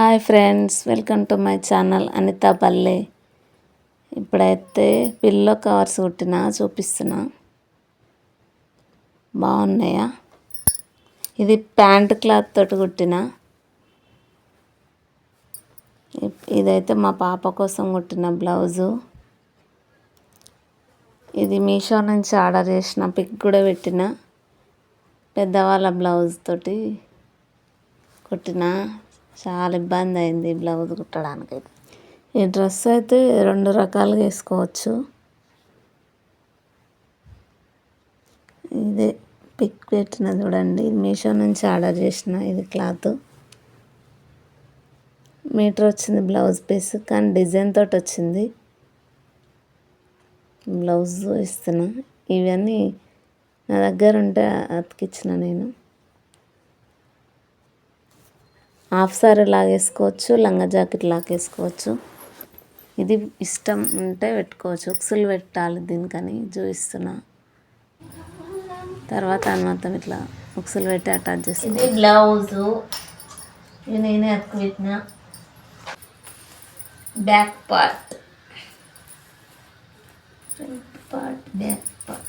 Hi friends, welcome to my channel Anitha Palle. ఇప్పుడైతే pillow covers కుట్టినా చూపిస్తున్నా. బాగున్నాయా? ఇది ప్యాంట్ క్లాత్ తోటి కుట్టిన. ఇదైతే మా పాప కోసం కుట్టిన బ్లౌజు. ఇది మీషో నుంచి ఆర్డర్ చేసిన, పిక్ కూడా పెట్టిన. పెద్దవాళ్ళ బ్లౌజ్ తోటి కుట్టిన. చాలా ఇబ్బంది అయింది బ్లౌజ్ కుట్టడానికి. ఈ డ్రెస్ అయితే 2 రకాలుగా వేసుకోవచ్చు. ఇదే పిక్ పెట్టిన చూడండి, మీషో నుంచి ఆర్డర్ చేసిన. ఇది క్లాత్ మీటర్ వచ్చింది బ్లౌజ్ పీస్, కానీ డిజైన్ తోటి వచ్చింది. బ్లౌజ్ ఇస్తున్నా. ఇవన్నీ నా దగ్గర ఉంటే అతికిచ్చిన నేను. హాఫ్ సారీ లాగేసుకోవచ్చు, లంగా జాకెట్ లాగేసుకోవచ్చు. ఇది ఇష్టం ఉంటే పెట్టుకోవచ్చు. ఉక్సులు పెట్టాలి దీనికని చూపిస్తున్నా. తర్వాత మొత్తం ఇట్లా ఉక్సులు పెట్టి అటాచ్ చేస్తాను. ఇది బ్లౌజు, ఇది నేనే అతుకు పెట్టిన. Back part, front part, back part.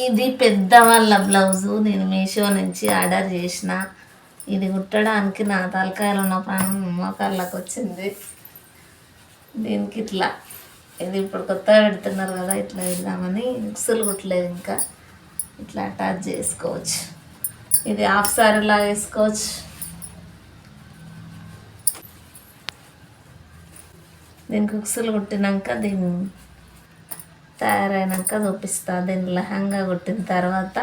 ఇది పెద్దవాళ్ళ బ్లౌజు, నేను మీషో నుంచి ఆర్డర్ చేసిన. ఇది కుట్టడానికి నా తలకాయలు ఉన్న ప్రాణం మోకాళ్ళకి వచ్చింది. దీనికి ఇట్లా, ఇది ఇప్పుడు కొత్తగా పెడుతున్నారు కదా, ఇట్లా వెళ్దామని ఉక్సులు కుట్టలేదు ఇంకా. ఇట్లా అటాచ్ చేసుకోవచ్చు. ఇది హాఫ్ సారీలా వేసుకోవచ్చు. దీనికి ఉక్సులు కుట్టినాక, దీన్ని తయారైనాక చూపిస్తా. దీన్ని లెహంగా కుట్టిన తర్వాత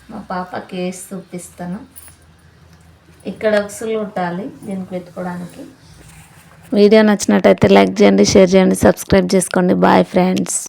మా పాపకి వేసి చూపిస్తాను. ఇక్కడ ఉక్సులు కుట్టాలి దీనికి పెట్టుకోవడానికి. వీడియో నచ్చినట్టయితే లైక్ చేయండి, షేర్ చేయండి, సబ్స్క్రైబ్ చేసుకోండి. Bye friends.